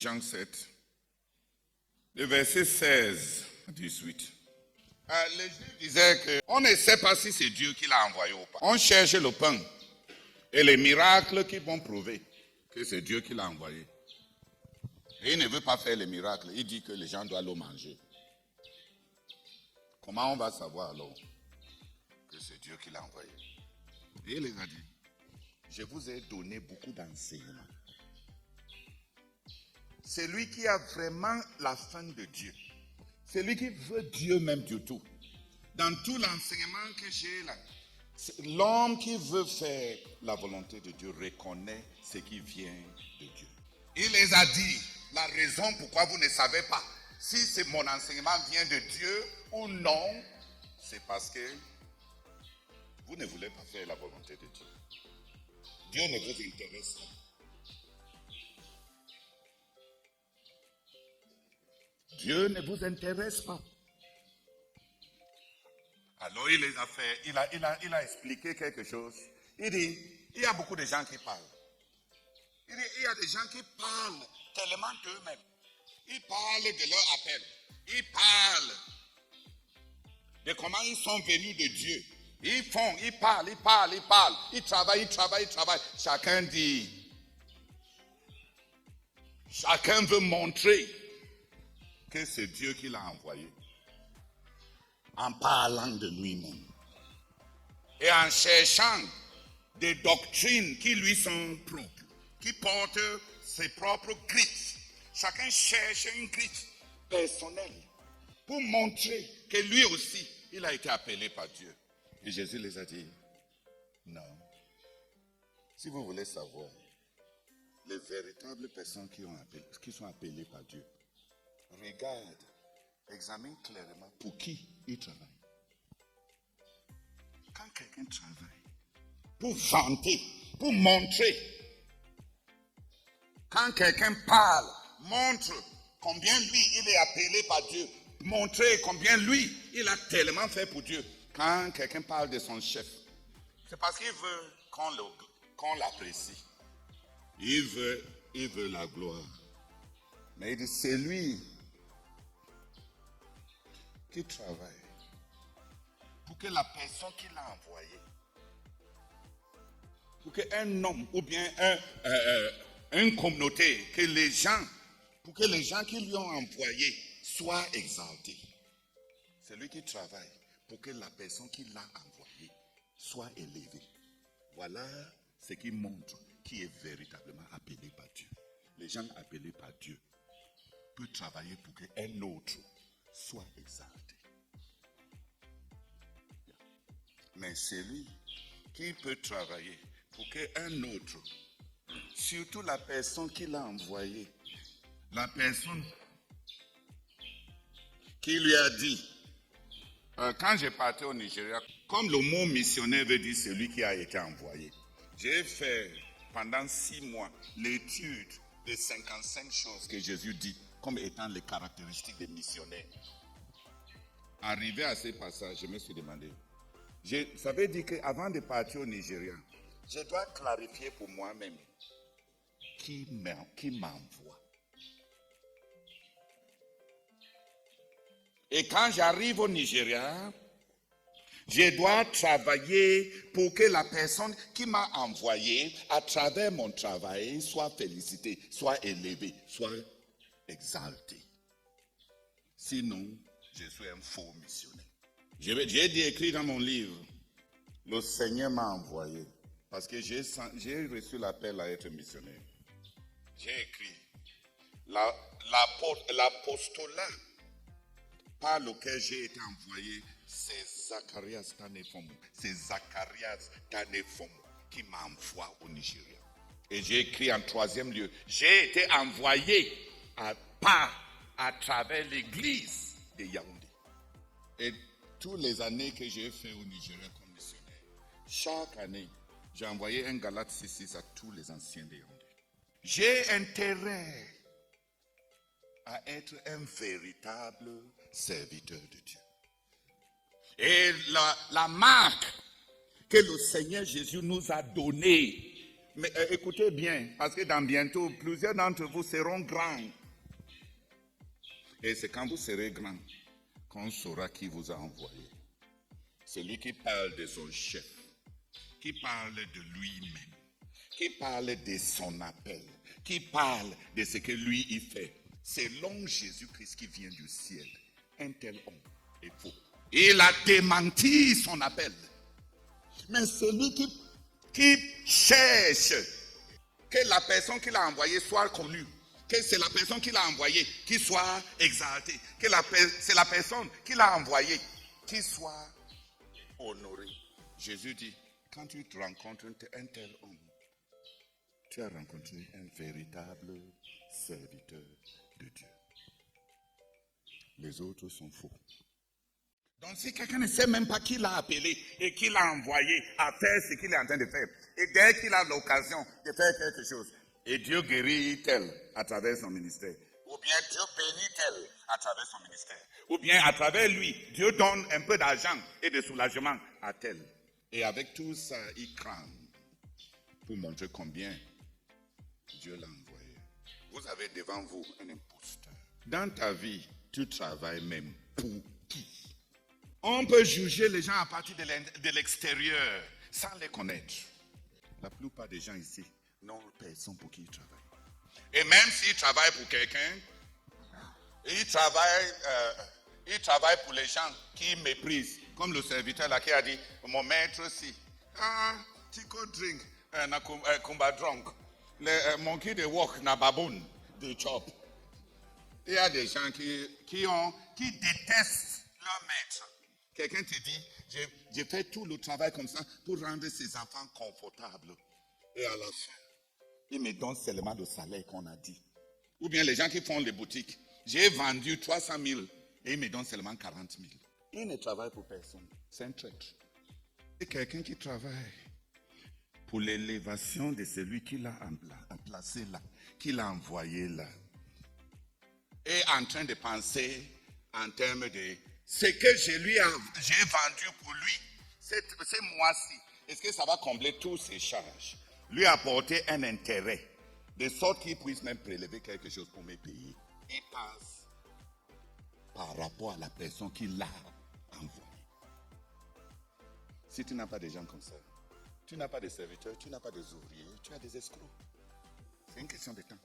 Jean 7, le verset 16 à 18. Les Juifs disaient qu'on ne sait pas si c'est Dieu qui l'a envoyé ou pas. On cherche le pain et les miracles qui vont prouver que c'est Dieu qui l'a envoyé. Et il ne veut pas faire les miracles. Il dit que les gens doivent le manger. Comment on va savoir alors que c'est Dieu qui l'a envoyé? Et il les a dit, je vous ai donné beaucoup d'enseignements. C'est lui qui a vraiment la fin de Dieu. C'est lui qui veut Dieu même du tout. Dans tout l'enseignement que j'ai là, l'homme qui veut faire la volonté de Dieu reconnaît ce qui vient de Dieu. Il les a dit, la raison pourquoi vous ne savez pas si mon enseignement vient de Dieu ou non, c'est parce que vous ne voulez pas faire la volonté de Dieu. Dieu ne vous intéresse pas. Dieu ne vous intéresse pas. Alors il les a fait, il a expliqué quelque chose. Il dit, il y a beaucoup de gens qui parlent. Il dit, il y a des gens qui parlent tellement d'eux-mêmes. Ils parlent de leur appel. Ils parlent de comment ils sont venus de Dieu. Ils font, ils parlent. Ils travaillent. Chacun dit. Chacun veut montrer que c'est Dieu qui l'a envoyé. En parlant de lui-même. Et en cherchant des doctrines qui lui sont propres. Qui portent ses propres griffes. Chacun cherche une griffe personnelle. Pour montrer que lui aussi, il a été appelé par Dieu. Et Jésus les a dit, non. Si vous voulez savoir, les véritables personnes qui sont appelées par Dieu, regarde, examine clairement pour qui ils travaillent. Quand quelqu'un travaille, pour vanter, pour montrer, quand quelqu'un parle, montre combien lui, il est appelé par Dieu. Montrer combien lui, il a tellement fait pour Dieu. Quand quelqu'un parle de son chef, c'est parce qu'il veut qu'on l'apprécie. Il veut la gloire. Mais il dit, c'est lui qui travaille pour que la personne qui l'a envoyé, pour qu'un homme ou bien une communauté, pour que les gens qui lui ont envoyé soient exaltés. C'est lui qui travaille pour que la personne qui l'a envoyé soit élevée. Voilà ce qui montre qui est véritablement appelé par Dieu. Les gens appelés par Dieu peuvent travailler pour qu'un autre soit exalté. Mais c'est lui qui peut travailler pour qu'un autre, surtout la personne qui l'a envoyé, la personne qui lui a dit, quand j'ai parti au Nigeria, comme le mot missionnaire veut dire celui qui a été envoyé, j'ai fait pendant 6 mois l'étude de 55 choses que Jésus dit comme étant les caractéristiques des missionnaires. Arrivé à ce passage, je me suis demandé, ça veut dire qu'avant de partir au Nigeria, je dois clarifier pour moi-même qui m'envoie. Et quand j'arrive au Nigeria, je dois travailler pour que la personne qui m'a envoyé, à travers mon travail, soit félicitée, soit élevée, soit exaltée. Sinon, je suis un faux missionnaire. J'ai dit écrit dans mon livre, le Seigneur m'a envoyé, parce que j'ai reçu l'appel à être missionnaire. J'ai écrit, l'apostolat par lequel j'ai été envoyé, c'est Zacharias Tanefomo. C'est Zacharias Tanefomo qui m'envoie au Nigeria. Et j'ai écrit en 3e lieu, j'ai été envoyé à travers l'église de Yaoundé. Et toutes les années que j'ai fait au Nigeria comme missionnaire, chaque année, j'ai envoyé un Galate 6:6 à tous les anciens de Yaoundé. J'ai intérêt à être un véritable serviteur de Dieu. Et la marque que le Seigneur Jésus nous a donnée Mais écoutez bien, parce que dans bientôt, plusieurs d'entre vous seront grands. Et c'est quand vous serez grands qu'on saura qui vous a envoyé. Celui qui parle de son chef, qui parle de lui-même, qui parle de son appel, qui parle de ce que lui il fait. C'est l'homme Jésus-Christ qui vient du ciel. Un tel homme est faux. Il a démenti son appel. Mais celui qui cherche que la personne qui l'a envoyé soit connue, que c'est la personne qui l'a envoyé qui soit exaltée, que c'est la personne qui l'a envoyé qui soit honorée. Jésus dit, quand tu te rencontres un tel homme, tu as rencontré un véritable serviteur de Dieu. Les autres sont faux. Donc si quelqu'un ne sait même pas qui l'a appelé et qui l'a envoyé à faire ce qu'il est en train de faire, et dès qu'il a l'occasion de faire quelque chose, et Dieu guérit tel à travers son ministère, ou bien Dieu bénit tel à travers son ministère, ou bien à travers lui, Dieu donne un peu d'argent et de soulagement à tel. Et avec tout ça, il crame pour montrer combien Dieu l'a envoyé. Vous avez devant vous un imposteur. Dans ta vie, tu travailles même pour qui? On peut juger les gens à partir de l'extérieur sans les connaître. La plupart des gens ici n'ont personne pour qui ils travaillent. Et même s'ils travaillent pour quelqu'un, ils travaillent pour les gens qui méprisent. Comme le serviteur là qui a dit, mon maître aussi. Tico drink, kumba drunk. Monkey de walk, na baboon, de chop. Il y a des gens qui détestent leur maître. Quelqu'un te dit, j'ai fait tout le travail comme ça pour rendre ses enfants confortables. Et à la fin, il me donne seulement le salaire qu'on a dit. Ou bien les gens qui font les boutiques, j'ai vendu 300 000 et il me donne seulement 40 000. Il ne travaille pour personne, c'est un traître. C'est quelqu'un qui travaille pour l'élévation de celui qui l'a placé là, qui l'a envoyé là. Et en train de penser en termes de ce que j'ai vendu pour lui, ce mois-ci, est-ce que ça va combler toutes ses charges? Lui apporter un intérêt, de sorte qu'il puisse même prélever quelque chose pour me payer. Il passe par rapport à la personne qui l'a envoyé. Si tu n'as pas de gens comme ça, tu n'as pas de serviteurs, tu n'as pas des ouvriers, tu as des escrocs. C'est une question de temps.